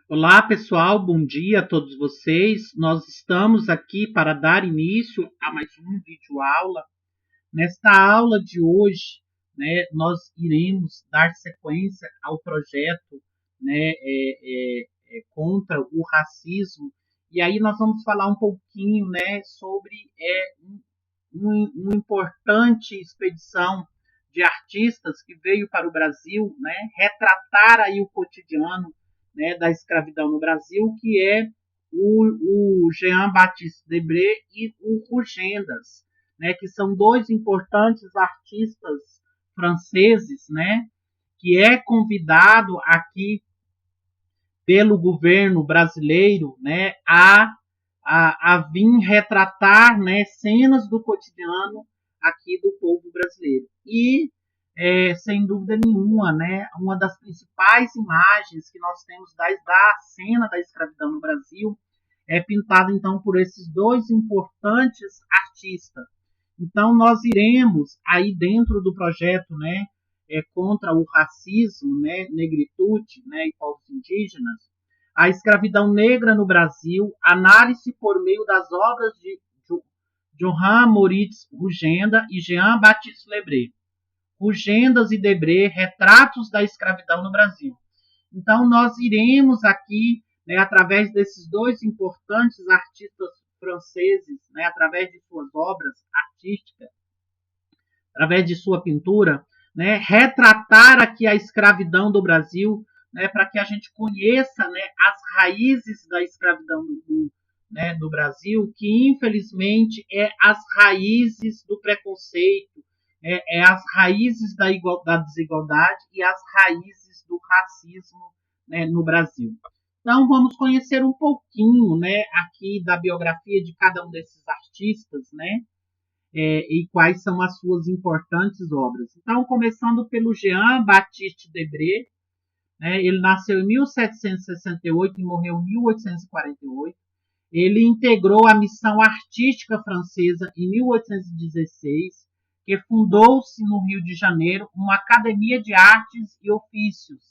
Olá, pessoal, bom dia a todos vocês. Nós estamos aqui para dar início a mais um vídeo aula. Nesta aula de hoje, nós iremos dar sequência ao projeto, contra o racismo. E aí nós vamos falar um pouquinho, sobre uma importante expedição de artistas que veio para o Brasil, retratar aí o cotidiano, da escravidão no Brasil, que é o Jean-Baptiste Debré e o Rugendas, que são dois importantes artistas franceses, que é convidado aqui pelo governo brasileiro, a vir retratar, cenas do cotidiano aqui do povo brasileiro. E, sem dúvida nenhuma, uma das principais imagens que nós temos da cena da escravidão no Brasil é pintada, então, por esses dois importantes artistas. Então, nós iremos, aí dentro do projeto, contra o racismo, negritude, e povos indígenas, a escravidão negra no Brasil, análise por meio das obras de Johann Moritz Rugenda e Jean-Baptiste Debré. Rugendas e Debré, retratos da escravidão no Brasil. Então, nós iremos aqui, através desses dois importantes artistas franceses, através de suas obras artísticas, através de sua pintura, retratar aqui a escravidão do Brasil, para que a gente conheça, as raízes da escravidão do Brasil, que infelizmente é as raízes do preconceito, é as raízes da desigualdade e as raízes do racismo, no Brasil. Então, vamos conhecer um pouquinho, aqui da biografia de cada um desses artistas, e quais são as suas importantes obras. Então, começando pelo Jean-Baptiste Debré, ele nasceu em 1768 e morreu em 1848. Ele integrou a missão artística francesa em 1816, que fundou-se no Rio de Janeiro uma academia de artes e ofícios,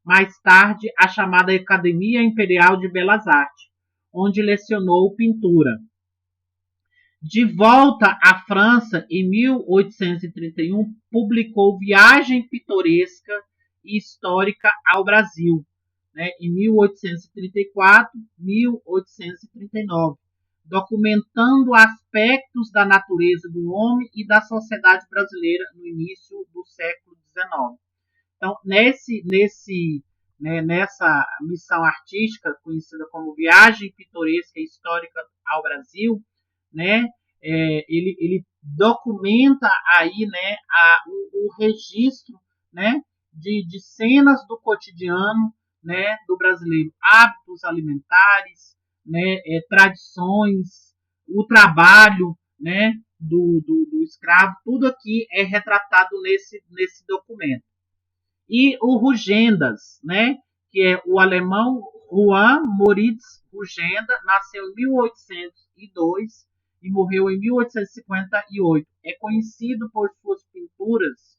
mais tarde a chamada Academia Imperial de Belas Artes, onde lecionou pintura. De volta à França, em 1831, publicou Viagem Pitoresca e Histórica ao Brasil, em 1834, 1839, documentando aspectos da natureza do homem e da sociedade brasileira no início do século XIX. Então, nessa missão artística, conhecida como Viagem Pitoresca e Histórica ao Brasil, ele documenta aí, o registro, de cenas do cotidiano, do brasileiro, hábitos alimentares, tradições, o trabalho, do escravo, tudo aqui é retratado nesse documento. E o Rugendas, que é o alemão Johann Moritz Rugenda, nasceu em 1802 e morreu em 1858. É conhecido por suas pinturas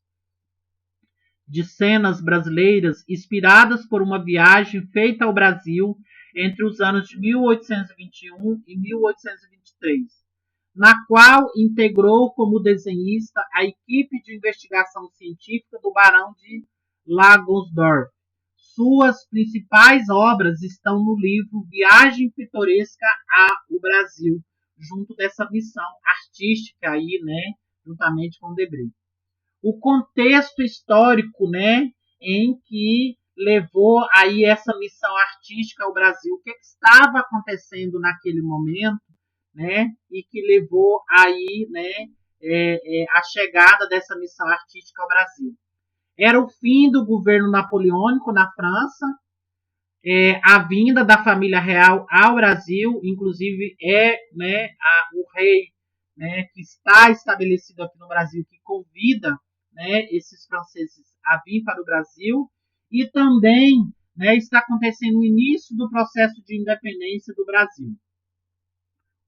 de cenas brasileiras inspiradas por uma viagem feita ao Brasil entre os anos de 1821 e 1823, na qual integrou como desenhista a equipe de investigação científica do Barão de Lagosdorff. Suas principais obras estão no livro Viagem Pitoresca ao Brasil, junto dessa missão artística aí, juntamente com Debré. O contexto histórico, em que levou aí essa missão artística ao Brasil, o que estava acontecendo naquele momento, e que levou aí, a chegada dessa missão artística ao Brasil. Era o fim do governo napoleônico na França, a vinda da família real ao Brasil, inclusive o rei, que está estabelecido aqui no Brasil, que convida, esses franceses a vir para o Brasil, e também, está acontecendo o início do processo de independência do Brasil.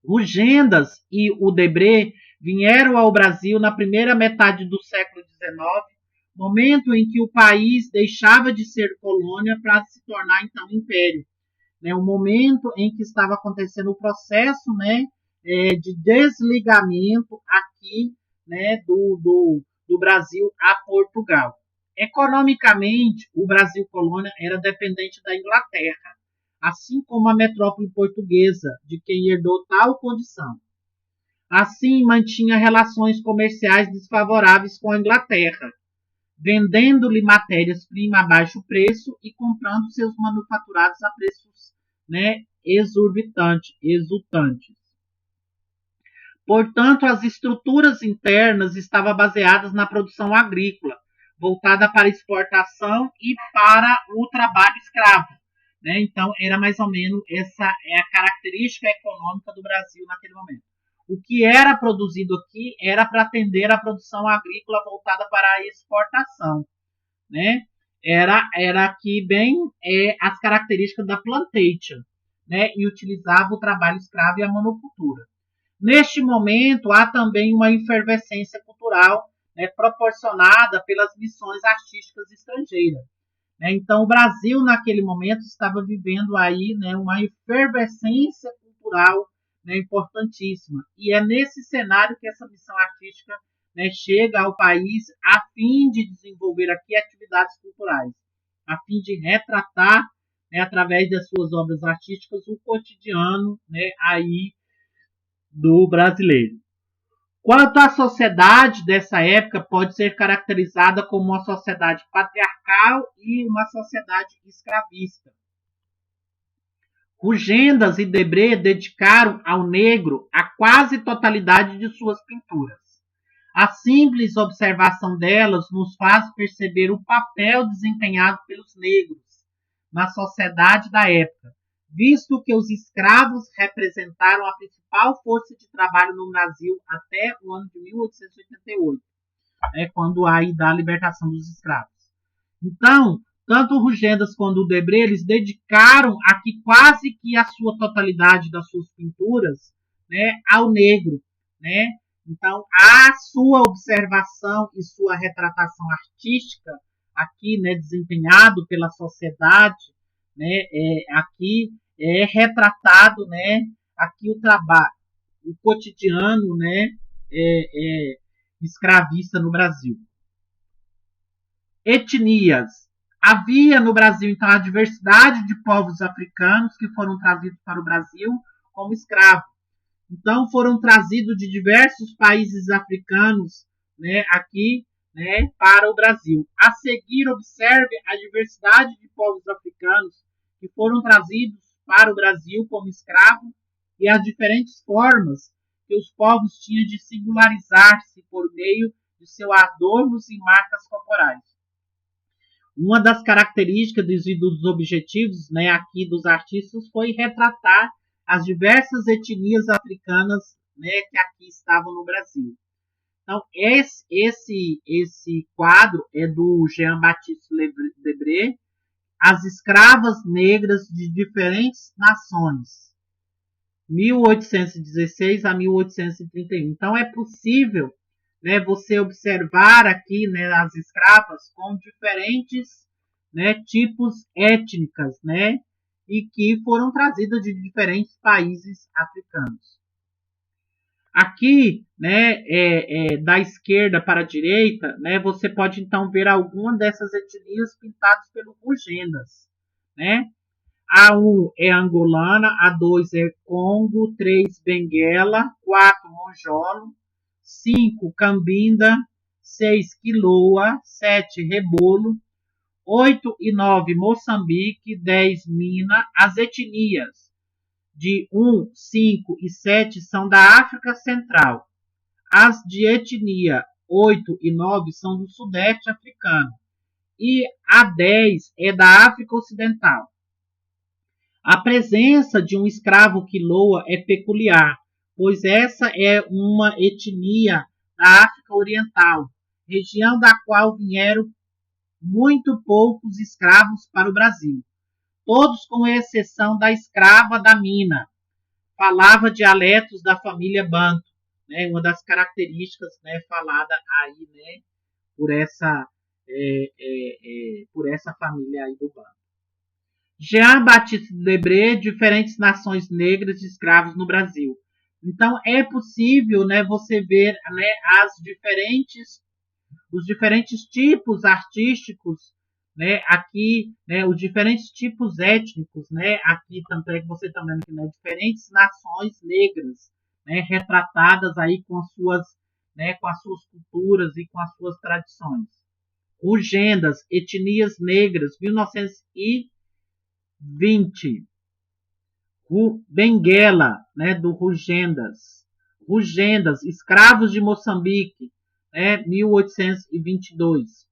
Rugendas e o Debré vieram ao Brasil na primeira metade do século XIX, momento em que o país deixava de ser colônia para se tornar, então, império. né, o momento em que estava acontecendo o processo, né, de desligamento aqui, né, do Brasil a Portugal. Economicamente, o Brasil colônia era dependente da Inglaterra, assim como a metrópole portuguesa, de quem herdou tal condição. Assim, mantinha relações comerciais desfavoráveis com a Inglaterra, vendendo-lhe matérias-primas a baixo preço e comprando seus manufaturados a preços, né, exultantes. Portanto, as estruturas internas estavam baseadas na produção agrícola, voltada para exportação e para o trabalho escravo. Né? Então, era mais ou menos essa é a característica econômica do Brasil naquele momento. O que era produzido aqui era para atender a produção agrícola voltada para a exportação. Né? Era aqui bem as características da plantation, né? E utilizava o trabalho escravo e a monocultura. Neste momento, há também uma efervescência cultural, né, proporcionada pelas missões artísticas estrangeiras. Né? Então, o Brasil, naquele momento, estava vivendo aí, né, uma efervescência cultural, né, importantíssima. E é nesse cenário que essa missão artística, né, chega ao país a fim de desenvolver aqui atividades culturais, a fim de retratar, né, através das suas obras artísticas, o cotidiano, né, aí do brasileiro. Quanto à sociedade dessa época, pode ser caracterizada como uma sociedade patriarcal e uma sociedade escravista. Rugendas e Debré dedicaram ao negro a quase totalidade de suas pinturas. A simples observação delas nos faz perceber o papel desempenhado pelos negros na sociedade da época, visto que os escravos representaram a principal força de trabalho no Brasil até o ano de 1888, quando há da libertação dos escravos. Então, tanto o Rugendas quanto o Debré, eles dedicaram aqui quase que a sua totalidade das suas pinturas, né, ao negro, né? Então, a sua observação e sua retratação artística aqui, né, desempenhado pela sociedade, né, aqui é retratado, né, aqui o trabalho, o cotidiano, né, escravista no Brasil. Etnias. Havia no Brasil, então, a diversidade de povos africanos que foram trazidos para o Brasil como escravos. Então, foram trazidos de diversos países africanos, né, aqui, né, para o Brasil. A seguir, observe a diversidade de povos africanos que foram trazidos para o Brasil como escravos e as diferentes formas que os povos tinham de singularizar-se por meio de seus adornos e marcas corporais. Uma das características e dos objetivos, né, aqui dos artistas foi retratar as diversas etnias africanas, né, que aqui estavam no Brasil. Então, esse quadro é do Jean-Baptiste Debré, As Escravas Negras de Diferentes Nações, 1816 a 1831. Então, é possível, né, você observar aqui, né, as escravas com diferentes, né, tipos étnicas, né, e que foram trazidas de diferentes países africanos. Aqui, né, da esquerda para a direita, né, você pode então ver alguma dessas etnias pintadas pelo Rugendas, né? A1 é angolana, A2 é Congo, 3 Benguela, 4 Monjolo, 5 Cambinda, 6 Quiloa, 7 Rebolo, 8 e 9 Moçambique, 10 Mina. As etnias de 1, 5 e 7 são da África Central. As de etnia 8 e 9 são do Sudeste Africano. E a 10 é da África Ocidental. A presença de um escravo quiloa é peculiar, pois essa é uma etnia da África Oriental, região da qual vieram muito poucos escravos para o Brasil. Todos com exceção da escrava da Mina. Falava dialetos da família Banto, né, uma das características, né, falada aí, né, por essa família aí do Banto. Jean-Baptiste Debré, Diferentes Nações Negras de Escravos no Brasil. Então, é possível, né, você ver, né, os diferentes tipos artísticos, né, aqui, né, os diferentes tipos étnicos, né, aqui também você está vendo aqui, né, diferentes nações negras, né, retratadas aí com as suas culturas e com as suas tradições. Rugendas, etnias negras, 1920. Benguela, né, do Rugendas. Rugendas, escravos de Moçambique, né, 1822.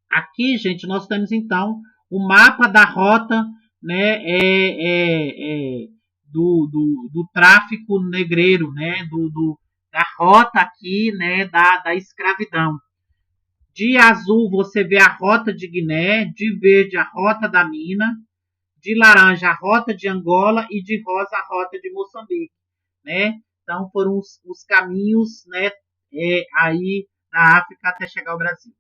Aqui, gente, nós temos então o mapa da rota, né, do tráfico negreiro, né, da rota aqui, né, da escravidão. De azul você vê a rota de Guiné, de verde a rota da mina, de laranja a rota de Angola e de rosa a rota de Moçambique, né? Então foram os caminhos, né, aí na África até chegar ao Brasil.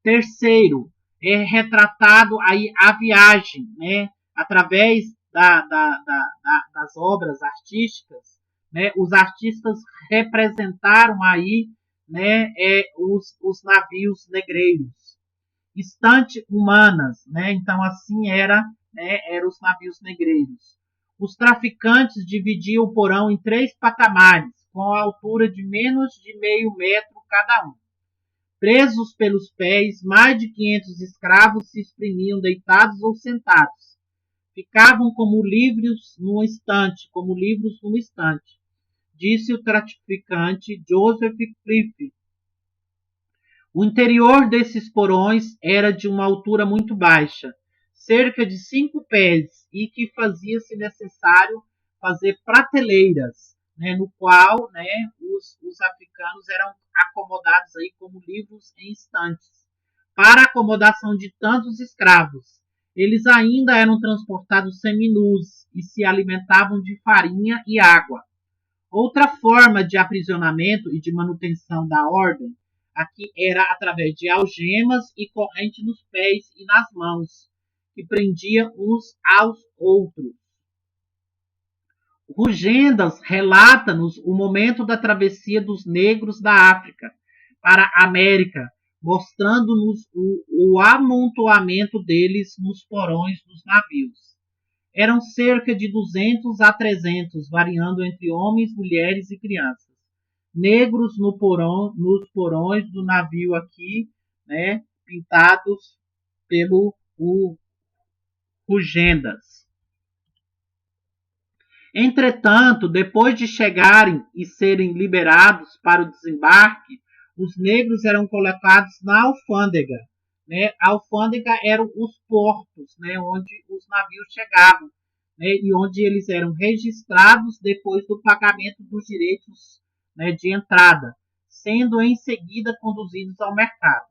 Terceiro, é retratado aí a viagem, né, através das obras artísticas, né? Os artistas representaram aí, né, os navios negreiros, estante humanas, né? Então assim eram os navios negreiros. Os traficantes dividiam o porão em 3 patamares, com a altura de menos de meio metro cada um. Presos pelos pés, mais de 500 escravos se exprimiam deitados ou sentados. Ficavam como livros num estante, disse o traficante Joseph Cliff. O interior desses porões era de uma altura muito baixa, cerca de 5 pés, e que fazia-se necessário fazer prateleiras, né, no qual, né, os africanos eram acomodados aí como livros em estantes, para a acomodação de tantos escravos. Eles ainda eram transportados seminus e se alimentavam de farinha e água. Outra forma de aprisionamento e de manutenção da ordem aqui era através de algemas e corrente nos pés e nas mãos, que prendia uns aos outros. Rugendas relata-nos o momento da travessia dos negros da África para a América, mostrando-nos o amontoamento deles nos porões dos navios. Eram cerca de 200 a 300, variando entre homens, mulheres e crianças. Negros nos porões do navio aqui, né, pintados pelo Rugendas. Entretanto, depois de chegarem e serem liberados para o desembarque, os negros eram colocados na alfândega. Né? A alfândega eram os portos, né, onde os navios chegavam, né, e onde eles eram registrados depois do pagamento dos direitos, né, de entrada, sendo em seguida conduzidos ao mercado.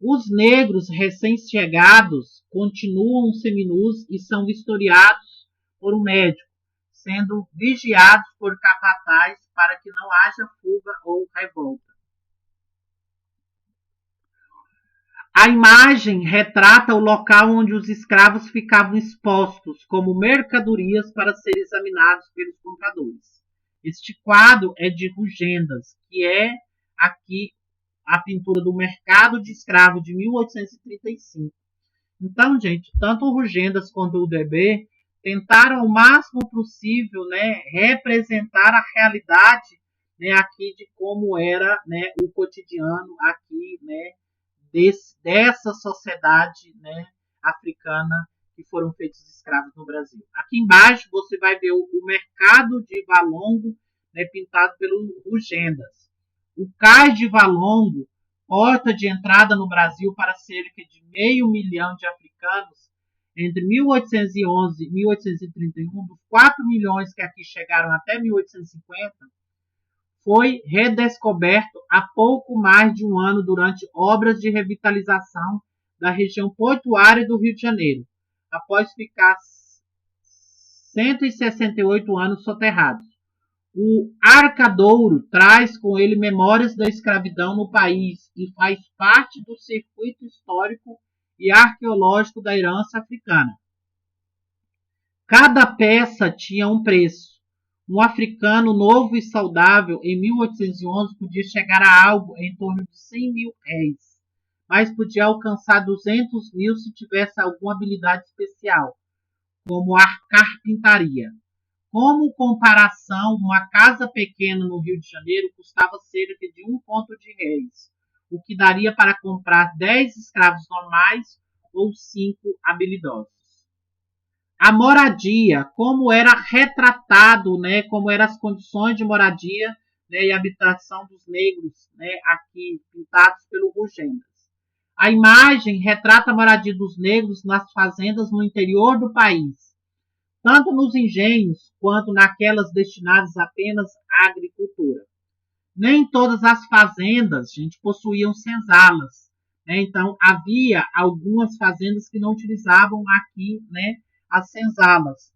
Os negros recém-chegados continuam seminus e são vistoriados por um médico, sendo vigiados por capatazes para que não haja fuga ou revolta. A imagem retrata o local onde os escravos ficavam expostos como mercadorias para serem examinados pelos compradores. Este quadro é de Rugendas, que é aqui a pintura do Mercado de Escravo de 1835. Então, gente, tanto o Rugendas quanto o Debré tentaram o máximo possível, né, representar a realidade, né, aqui de como era, né, o cotidiano aqui, né, dessa sociedade, né, africana que foram feitos escravos no Brasil. Aqui embaixo você vai ver o mercado de Valongo, né, pintado pelo Rugendas. O cais de Valongo, porta de entrada no Brasil para cerca de 500 mil de africanos, entre 1811 e 1831, dos 4 milhões que aqui chegaram até 1850, foi redescoberto há pouco mais de um ano durante obras de revitalização da região portuária do Rio de Janeiro, após ficar 168 anos soterrados. O Arcadouro traz com ele memórias da escravidão no país e faz parte do circuito histórico e arqueológico da herança africana. Cada peça tinha um preço. Um africano novo e saudável, em 1811, podia chegar a algo em torno de 100 mil réis, mas podia alcançar 200 mil se tivesse alguma habilidade especial, como a carpintaria. Como comparação, uma casa pequena no Rio de Janeiro custava cerca de 1 conto de réis, o que daria para comprar 10 escravos normais ou 5 habilidosos. A moradia, como era retratado, né, como eram as condições de moradia, né, e habitação dos negros, né, aqui pintados pelo Rugendas. A imagem retrata a moradia dos negros nas fazendas no interior do país, tanto nos engenhos quanto naquelas destinadas apenas à agricultura. Nem todas as fazendas, gente, possuíam senzalas, né? Então havia algumas fazendas que não utilizavam aqui, né, as senzalas.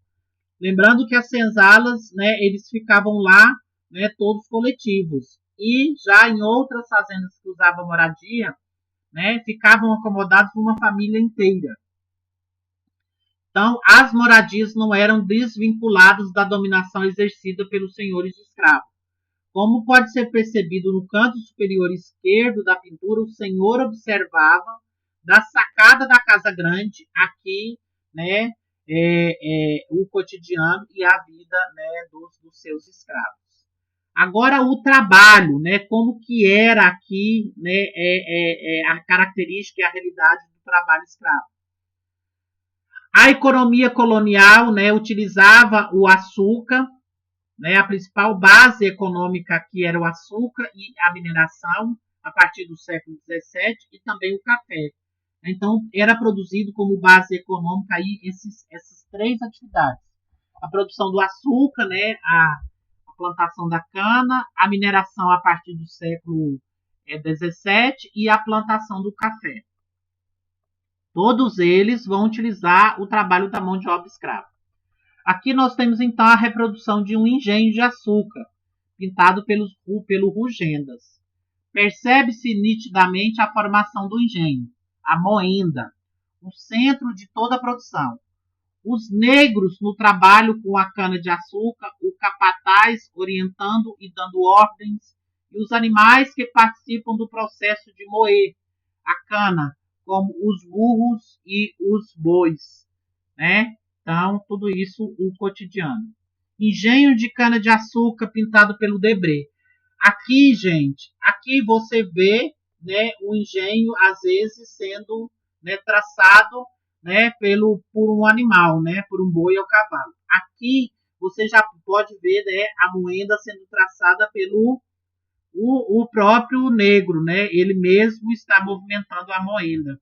Lembrando que as senzalas, né, eles ficavam lá, né, todos coletivos. E já em outras fazendas que usavam moradia, né, ficavam acomodados uma família inteira. Então, as moradias não eram desvinculadas da dominação exercida pelos senhores de escravos. Como pode ser percebido no canto superior esquerdo da pintura, o senhor observava da sacada da casa grande aqui, né, o cotidiano e a vida, né, dos seus escravos. Agora o trabalho, né, como que era aqui, né, a característica e a realidade do trabalho escravo. A economia colonial, né, utilizava o açúcar, né, a principal base econômica aqui era o açúcar e a mineração, a partir do século XVII, e também o café. Então, era produzido como base econômica aí essas três atividades. A produção do açúcar, né, a plantação da cana, a mineração a partir do século XVII e a plantação do café. Todos eles vão utilizar o trabalho da mão de obra escrava. Aqui nós temos então a reprodução de um engenho de açúcar, pintado pelo Rugendas. Percebe-se nitidamente a formação do engenho, a moenda, o centro de toda a produção. Os negros no trabalho com a cana-de-açúcar, o capataz orientando e dando ordens, e os animais que participam do processo de moer a cana, como os burros e os bois, né? Então, tudo isso o cotidiano. Engenho de cana-de-açúcar pintado pelo Debré. Aqui, gente, aqui você vê, né, o engenho, às vezes, sendo, né, traçado, né, por um animal, né, por um boi ou cavalo. Aqui você já pode ver, né, a moenda sendo traçada pelo o próprio negro, né? Ele mesmo está movimentando a moenda.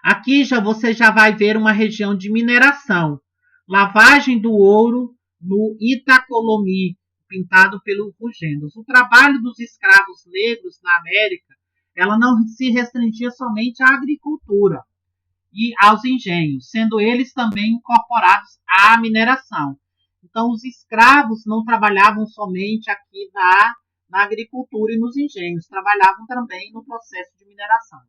Aqui você já vai ver uma região de mineração. Lavagem do ouro no Itacolomi, pintado pelo Rugendas. O trabalho dos escravos negros na América, ela não se restringia somente à agricultura e aos engenhos, sendo eles também incorporados à mineração. Então, os escravos não trabalhavam somente aqui na agricultura e nos engenhos, trabalhavam também no processo de mineração.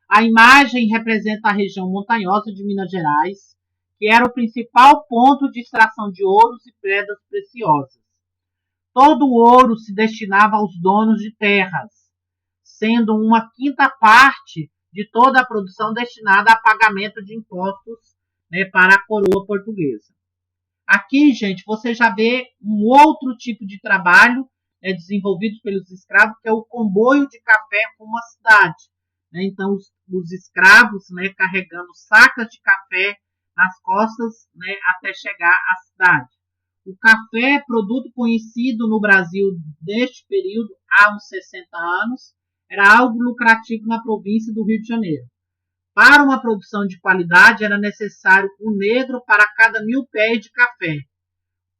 A imagem representa a região montanhosa de Minas Gerais, que era o principal ponto de extração de ouros e pedras preciosas. Todo o ouro se destinava aos donos de terras, sendo uma quinta parte de toda a produção destinada a pagamento de impostos, né, para a coroa portuguesa. Aqui, gente, você já vê um outro tipo de trabalho desenvolvido pelos escravos, que é o comboio de café com uma cidade. Né? Então, os escravos, né, carregando sacas de café nas costas, né, até chegar à cidade. O café, produto conhecido no Brasil neste período, há uns 60 anos, era algo lucrativo na província do Rio de Janeiro. Para uma produção de qualidade, era necessário um negro para cada 1000 pés de café.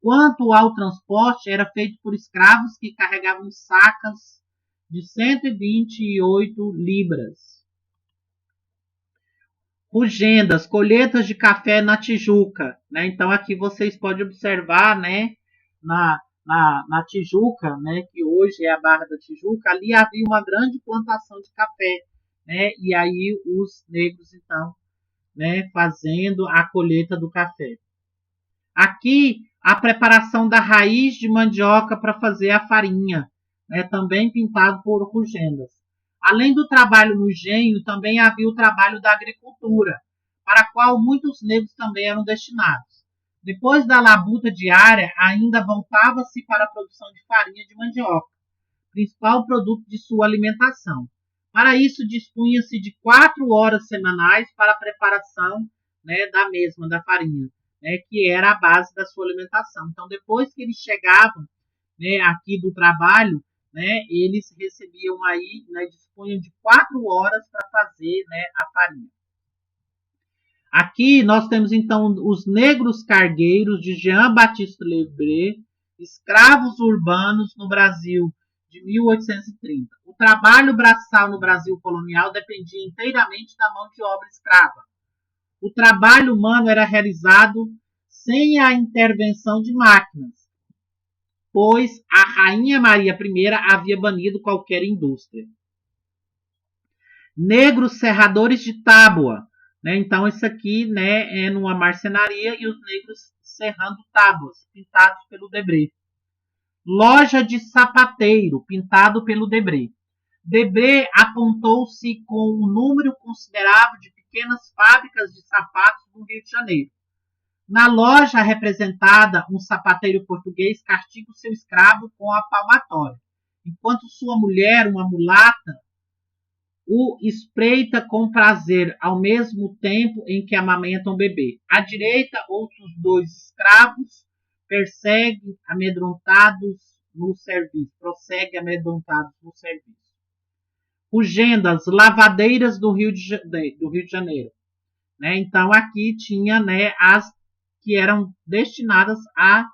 Quanto ao transporte, era feito por escravos que carregavam sacas de 128 libras. Rugendas, colheitas de café na Tijuca. Né? Então, aqui vocês podem observar, né, na Tijuca, né, que hoje é a Barra da Tijuca, ali havia uma grande plantação de café, né? E aí os negros, então, né, fazendo a colheita do café. Aqui, a preparação da raiz de mandioca para fazer a farinha, né, também pintado por Rugendas. Além do trabalho no engenho, também havia o trabalho da agricultura, para a qual muitos negros também eram destinados. Depois da labuta diária, ainda voltava-se para a produção de farinha de mandioca, principal produto de sua alimentação. Para isso, dispunha-se de 4 horas semanais para a preparação, né, da mesma, da farinha, né, que era a base da sua alimentação. Então, depois que eles chegavam, né, aqui do trabalho, né, eles recebiam aí, né, dispunham de 4 horas para fazer, né, a farinha. Aqui nós temos então os negros cargueiros de Jean-Baptiste Lebré, escravos urbanos no Brasil de 1830. O trabalho braçal no Brasil colonial dependia inteiramente da mão de obra escrava. O trabalho humano era realizado sem a intervenção de máquinas, pois a Rainha Maria I havia banido qualquer indústria. Negros serradores de tábua, né? Então, isso aqui, né, é numa marcenaria e os negros serrando tábuas, pintados pelo Debré. Loja de sapateiro, pintado pelo Debré. Debré apontou-se com um número considerável de pequenas fábricas de sapatos no Rio de Janeiro. Na loja representada, um sapateiro português castiga o seu escravo com a palmatória, enquanto sua mulher, uma mulata, o espreita com prazer, ao mesmo tempo em que amamenta um bebê. À direita, outros 2 escravos prosseguem amedrontados no serviço. Rugendas, lavadeiras do Rio de Janeiro. Né? Então, aqui tinha, né, as que eram destinadas à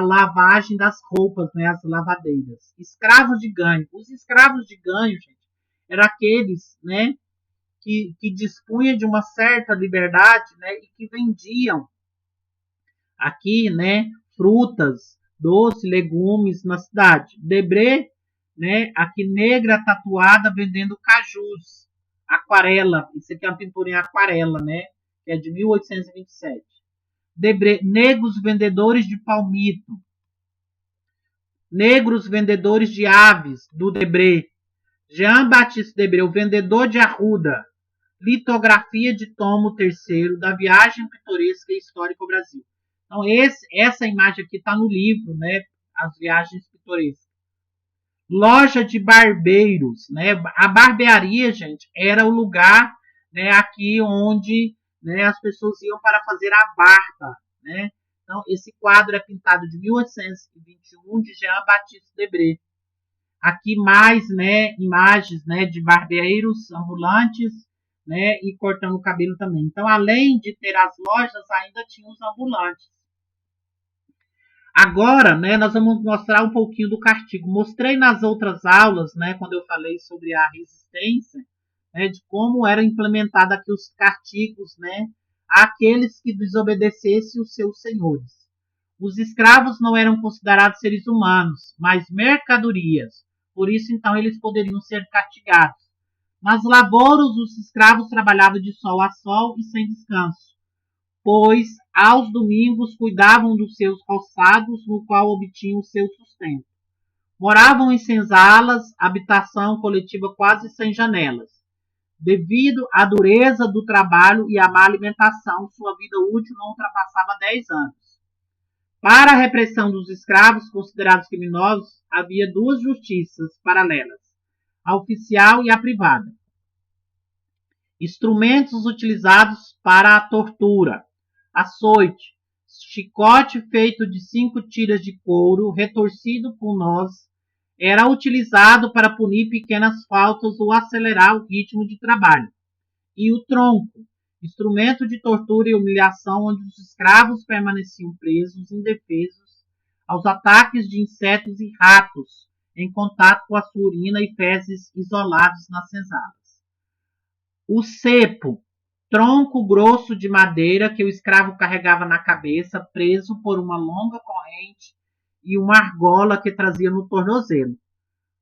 lavagem das roupas, né, as lavadeiras. Escravos de ganho. Os escravos de ganho, gente, eram aqueles, né, que dispunham de uma certa liberdade, né, e que vendiam aqui, né, frutas, doces, legumes na cidade. Debré, né, aqui negra tatuada vendendo cajus, aquarela. Isso aqui é uma pintura em aquarela, né, que é de 1827. Debré, negros vendedores de palmito, negros vendedores de aves do Debré. Jean-Baptiste Debré, o vendedor de arruda, litografia de tomo 3º da viagem pitoresca e histórica ao Brasil. Então, essa imagem aqui está no livro, né? As viagens pitorescas. Loja de barbeiros, né? A barbearia, gente, era o lugar, né, aqui onde, né, as pessoas iam para fazer a barba, né? Então, esse quadro é pintado de 1821 de Jean-Baptiste Debré. Aqui mais, né, imagens, né, de barbeiros ambulantes, né, e cortando o cabelo também. Então, além de ter as lojas, ainda tinha os ambulantes. Agora, né, nós vamos mostrar um pouquinho do castigo. Mostrei nas outras aulas, né, quando eu falei sobre a resistência, né, de como eram implementados aqui os castigos, né, àqueles que desobedecessem os seus senhores. Os escravos não eram considerados seres humanos, mas mercadorias. Por isso, então, eles poderiam ser castigados. Nas lavouras, os escravos trabalhavam de sol a sol e sem descanso, pois aos domingos cuidavam dos seus roçados, no qual obtinham o seu sustento. Moravam em senzalas, habitação coletiva quase sem janelas. Devido à dureza do trabalho e à má alimentação, sua vida útil não ultrapassava 10 anos. Para a repressão dos escravos considerados criminosos, havia 2 justiças paralelas, a oficial e a privada. Instrumentos utilizados para a tortura: açoite, chicote feito de 5 tiras de couro, retorcido com nós, era utilizado para punir pequenas faltas ou acelerar o ritmo de trabalho. E o tronco, instrumento de tortura e humilhação onde os escravos permaneciam presos, indefesos, aos ataques de insetos e ratos, em contato com a sua urina e fezes isolados nas senzalas. O cepo, tronco grosso de madeira que o escravo carregava na cabeça, preso por uma longa corrente e uma argola que trazia no tornozelo.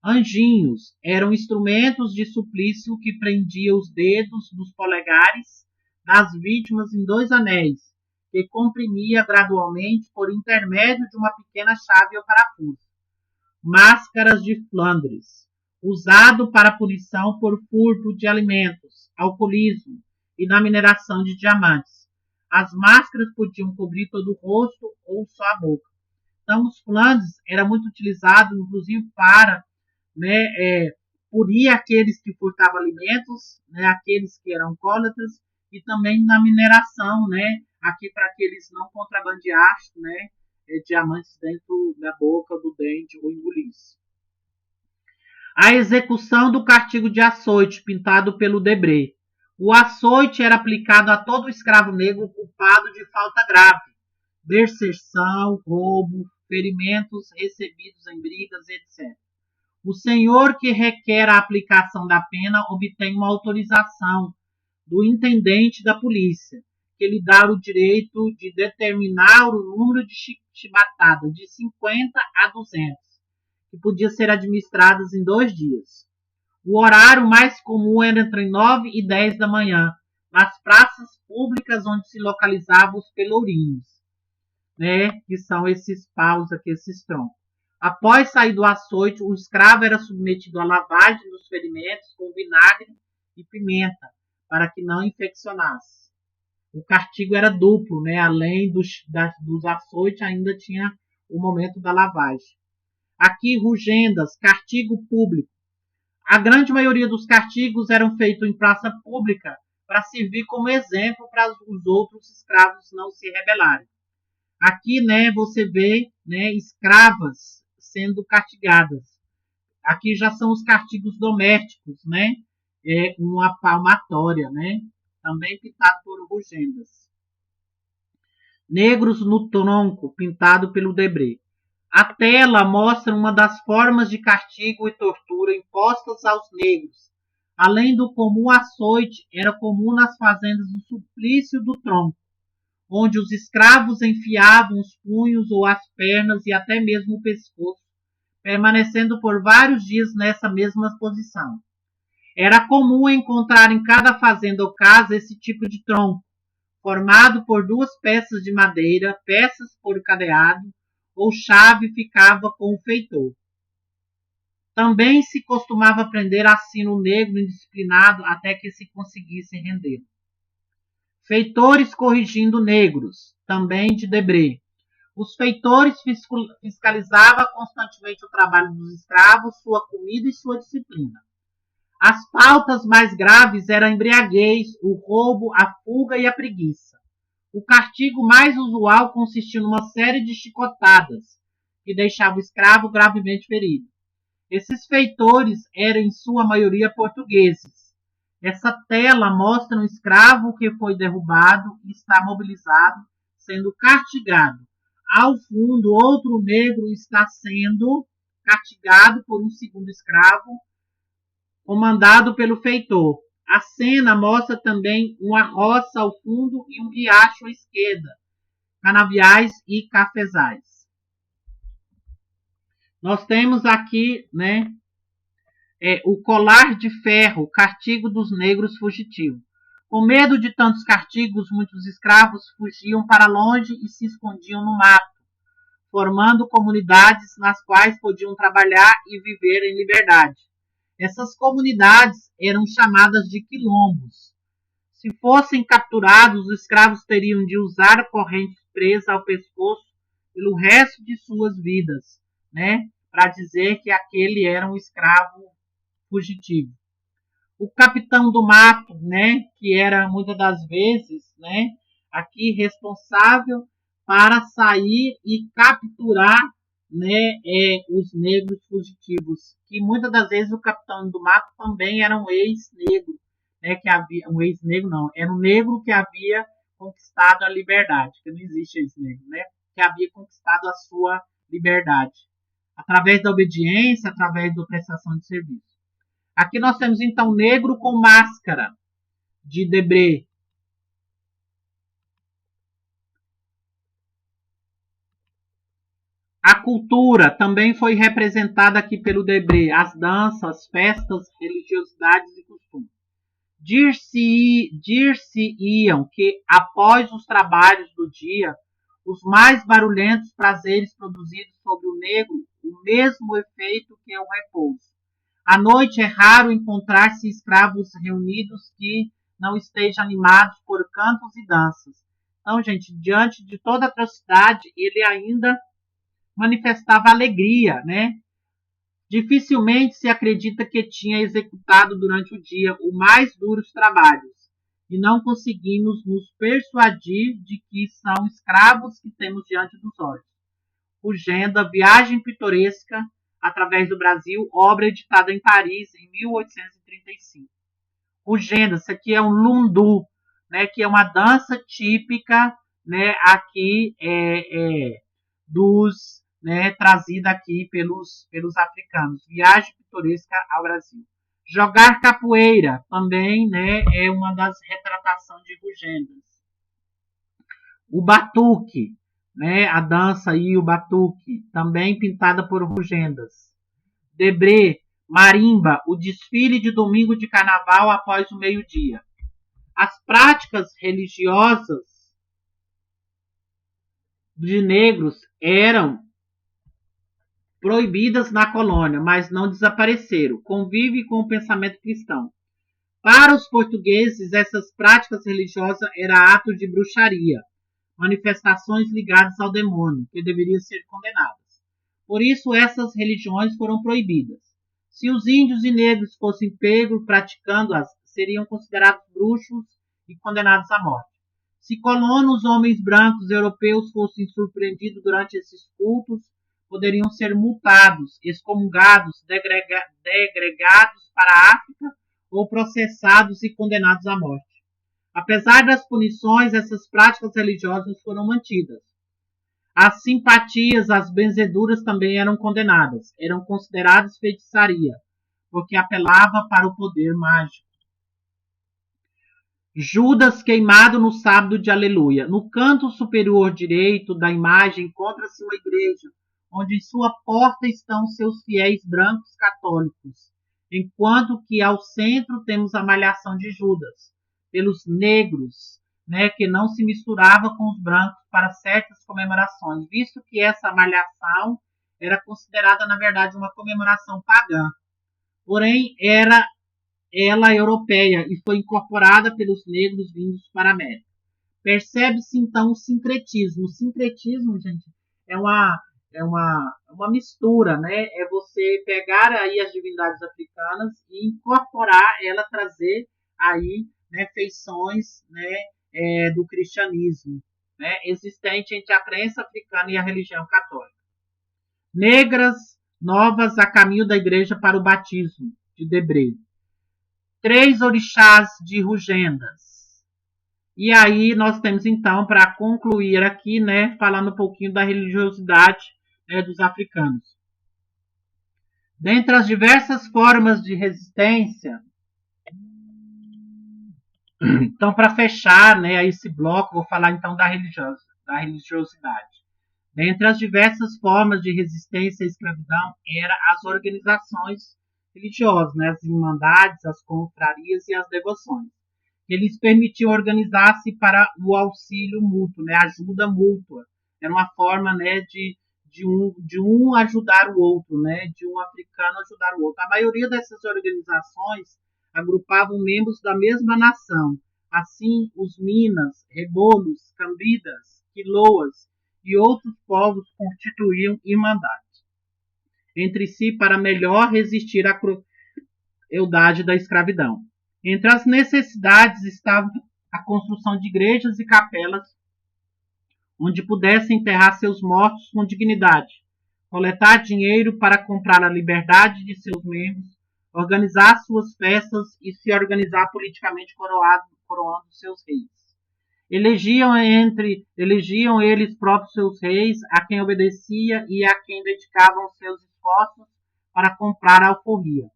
Anjinhos eram instrumentos de suplício que prendiam os dedos dos polegares das vítimas em 2 anéis, que comprimia gradualmente por intermédio de uma pequena chave ou parafuso. Máscaras de Flandres, usado para punição por furto de alimentos, alcoolismo e na mineração de diamantes. As máscaras podiam cobrir todo o rosto ou só a boca. Então, os Flandres era muito utilizado, inclusive, para, punir aqueles que furtavam alimentos, aqueles que eram alcoólatras, e também na mineração, aqui para que eles não contrabandeassem, diamantes dentro da boca, do dente ou engolissem. A execução do castigo de açoite, pintado pelo Debré. O açoite era aplicado a todo escravo negro culpado de falta grave, deserção, roubo, ferimentos recebidos em brigas, etc. O senhor que requer a aplicação da pena obtém uma autorização do intendente da polícia, que lhe dá o direito de determinar o número de chibatadas de 50 a 200, que podia ser administradas em 2 dias. O horário mais comum era entre 9 e 10 da manhã, nas praças públicas onde se localizavam os pelourinhos, que são esses paus aqui, esses troncos. Após sair do açoite, o escravo era submetido à lavagem dos ferimentos com vinagre e pimenta, para que não infeccionasse. O castigo era duplo, além dos açoites, ainda tinha o momento da lavagem. Aqui, rugendas, castigo público. A grande maioria dos castigos eram feitos em praça pública para servir como exemplo para os outros escravos não se rebelarem. Aqui, você vê, escravas sendo castigadas. Aqui já são os castigos domésticos, uma palmatória, também pintado por rugendas. Negros no tronco, pintado pelo Debré. A tela mostra uma das formas de castigo e tortura impostas aos negros. Além do comum açoite, era comum nas fazendas o suplício do tronco, onde os escravos enfiavam os punhos ou as pernas e até mesmo o pescoço, permanecendo por vários dias nessa mesma posição. Era comum encontrar em cada fazenda ou casa esse tipo de tronco, formado por 2 peças de madeira, peças por cadeado, ou chave ficava com o feitor. Também se costumava prender assim o negro indisciplinado até que se conseguisse render. Feitores corrigindo negros, também de Debré. Os feitores fiscalizavam constantemente o trabalho dos escravos, sua comida e sua disciplina. As faltas mais graves eram a embriaguez, o roubo, a fuga e a preguiça. O castigo mais usual consistia numa série de chicotadas, que deixava o escravo gravemente ferido. Esses feitores eram, em sua maioria, portugueses. Essa tela mostra um escravo que foi derrubado e está mobilizado, sendo castigado. Ao fundo, outro negro está sendo castigado por um segundo escravo, comandado pelo feitor. A cena mostra também uma roça ao fundo e um riacho à esquerda, canaviais e cafezais. Nós temos aqui, o colar de ferro, castigo dos negros fugitivos. Com medo de tantos castigos, muitos escravos fugiam para longe e se escondiam no mato, formando comunidades nas quais podiam trabalhar e viver em liberdade. Essas comunidades eram chamadas de quilombos. Se fossem capturados, os escravos teriam de usar a corrente presa ao pescoço pelo resto de suas vidas, para dizer que aquele era um escravo fugitivo. O capitão do mato, que era muitas das vezes, aqui responsável para sair e capturar, os negros fugitivos, que muitas das vezes o capitão do mato também era um ex-negro, que havia um ex-negro não, era um negro que havia conquistado a liberdade, que não existe ex-negro, que havia conquistado a sua liberdade através da obediência, através da prestação de serviço. Aqui nós temos então negro com máscara de Debré. A cultura também foi representada aqui pelo Debré, as danças, festas, religiosidades e costumes. Dir-se-iam que, após os trabalhos do dia, os mais barulhentos prazeres produzidos sobre o negro, o mesmo efeito que o repouso. À noite é raro encontrar-se escravos reunidos que não estejam animados por cantos e danças. Então, gente, diante de toda a atrocidade, ele ainda manifestava alegria, né? Dificilmente se acredita que tinha executado durante o dia os mais duros trabalhos, e não conseguimos nos persuadir de que são escravos que temos diante dos olhos. Rugenda, Viagem Pitoresca através do Brasil, obra editada em Paris em 1835. Rugenda, isso aqui é um lundu, né, que é uma dança típica, né, aqui dos, né, trazida aqui pelos africanos. Viagem Pitoresca ao Brasil. Jogar capoeira também, né, é uma das retratações de Rugendas. O batuque, né, a dança aí, o batuque, também pintada por Rugendas. Debré, marimba, o desfile de domingo de carnaval após o meio-dia. As práticas religiosas de negros eram proibidas na colônia, mas não desapareceram. Convive com o pensamento cristão. Para os portugueses, essas práticas religiosas eram atos de bruxaria, manifestações ligadas ao demônio, que deveriam ser condenadas. Por isso, essas religiões foram proibidas. Se os índios e negros fossem pegos praticando-as, seriam considerados bruxos e condenados à morte. Se colonos, homens brancos europeus, fossem surpreendidos durante esses cultos, poderiam ser multados, excomungados, degregados para a África ou processados e condenados à morte. Apesar das punições, essas práticas religiosas foram mantidas. As simpatias, as benzeduras também eram condenadas, eram consideradas feitiçaria, porque apelava para o poder mágico. Judas queimado no sábado de Aleluia. No canto superior direito da imagem encontra-se uma igreja, onde em sua porta estão seus fiéis brancos católicos, enquanto que ao centro temos a malhação de Judas, pelos negros, né, que não se misturava com os brancos para certas comemorações, visto que essa malhação era considerada, na verdade, uma comemoração pagã. Porém, era ela europeia e foi incorporada pelos negros vindos para a América. Percebe-se, então, o sincretismo. O sincretismo, gente, é uma mistura, né? É você pegar aí as divindades africanas e incorporar ela, trazer aí, né, feições, né, do cristianismo, né, existente entre a crença africana e a religião católica. Negras novas a caminho da igreja para o batismo, de Debré. 3 orixás de Rugendas. E aí nós temos então, para concluir aqui, né, falando um pouquinho da religiosidade, né, dos africanos. Dentre as diversas formas de resistência, então, para fechar, né, esse bloco, vou falar então da religiosidade. Dentre as diversas formas de resistência à escravidão, eram as organizações religiosas, né, as irmandades, as confrarias e as devoções. Eles permitiam organizar-se para o auxílio mútuo, né, ajuda mútua. Era uma forma, né, de um ajudar o outro, né, de um africano ajudar o outro. A maioria dessas organizações agrupavam membros da mesma nação. Assim, os Minas, Rebolos, Cambidas, Quiloas e outros povos constituíam irmandades entre si para melhor resistir à crueldade da escravidão. Entre as necessidades estava a construção de igrejas e capelas onde pudessem enterrar seus mortos com dignidade, coletar dinheiro para comprar a liberdade de seus membros, organizar suas festas e se organizar politicamente coroando seus reis. Elegiam eles próprios seus reis, a quem obedecia e a quem dedicavam seus esforços para comprar a alforria.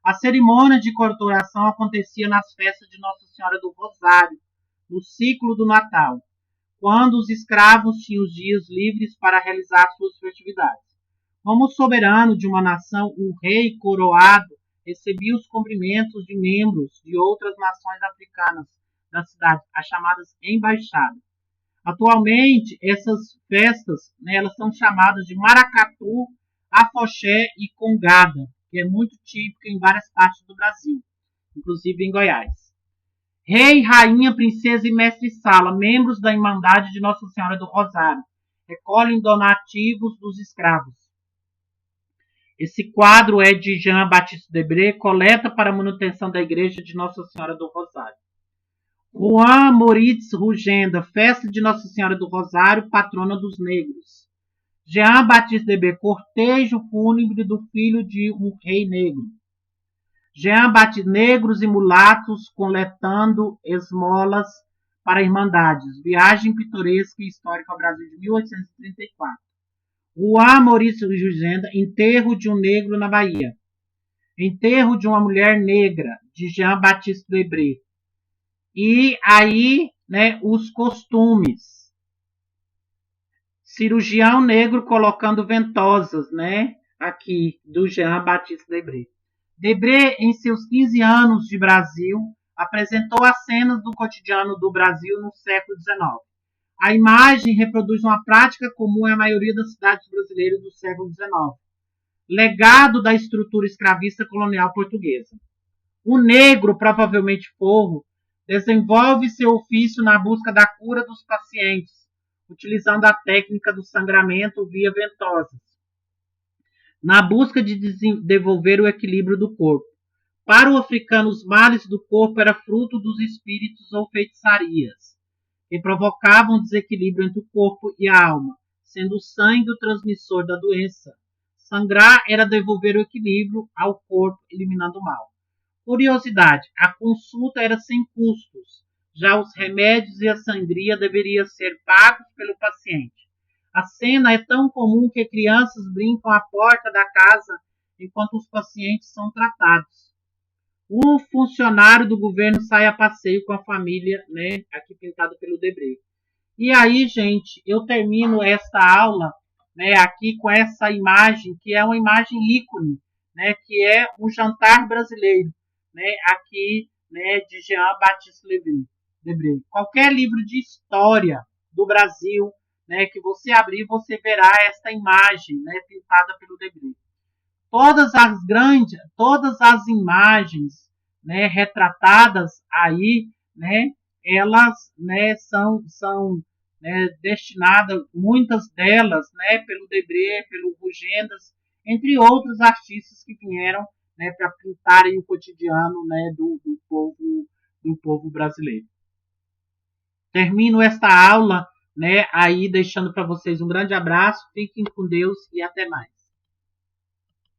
A cerimônia de coroação acontecia nas festas de Nossa Senhora do Rosário, no ciclo do Natal. quando os escravos tinham os dias livres para realizar suas festividades. Como soberano de uma nação, o rei coroado recebia os cumprimentos de membros de outras nações africanas da cidade, as chamadas embaixadas. Atualmente, essas festas, né, elas são chamadas de maracatu, afoxé e congada, que é muito típica em várias partes do Brasil, inclusive em Goiás. Rei, rainha, princesa e mestre-sala, membros da Irmandade de Nossa Senhora do Rosário, recolhem donativos dos escravos. Esse quadro é de Jean-Baptiste Debré, coleta para a manutenção da Igreja de Nossa Senhora do Rosário. Juan Moritz Rugenda, festa de Nossa Senhora do Rosário, patrona dos negros. Jean-Baptiste Debré, cortejo fúnebre do filho de um rei negro. Jean-Baptiste, negros e mulatos coletando esmolas para irmandades. Viagem pitoresca e histórica ao Brasil de 1834. Juan Moritz Rugenda, enterro de um negro na Bahia. Enterro de uma mulher negra, de Jean-Baptiste Debré. E aí, né, os costumes. Cirurgião negro colocando ventosas, né, aqui, do Jean-Baptiste Debré. Debré, em seus 15 anos de Brasil, apresentou as cenas do cotidiano do Brasil no século XIX. A imagem reproduz uma prática comum à maioria das cidades brasileiras do século XIX. Legado da estrutura escravista colonial portuguesa. O negro, provavelmente forro, desenvolve seu ofício na busca da cura dos pacientes, utilizando a técnica do sangramento via ventosas, na busca de devolver o equilíbrio do corpo. Para o africano, os males do corpo eram fruto dos espíritos ou feitiçarias, que provocavam desequilíbrio entre o corpo e a alma, sendo o sangue o transmissor da doença. Sangrar era devolver o equilíbrio ao corpo, eliminando o mal. Curiosidade, a consulta era sem custos, já os remédios e a sangria deveriam ser pagos pelo paciente. A cena é tão comum que crianças brincam à porta da casa enquanto os pacientes são tratados. Um funcionário do governo sai a passeio com a família, né, aqui pintado pelo Debré. E aí, gente, eu termino esta aula, né, aqui com essa imagem, que é uma imagem ícone, né, que é um jantar brasileiro, né, aqui, né, de Jean-Baptiste Debré. Qualquer livro de história do Brasil, né, que você abrir, você verá esta imagem, né, pintada pelo Debré. Todas as imagens, né, retratadas aí, né, elas, né, são né, destinadas, muitas delas, né, pelo Debré, pelo Rugendas, entre outros artistas que vieram, né, para pintarem o cotidiano, né, do povo brasileiro. Termino esta aula, né, aí deixando para vocês um grande abraço, fiquem com Deus e até mais.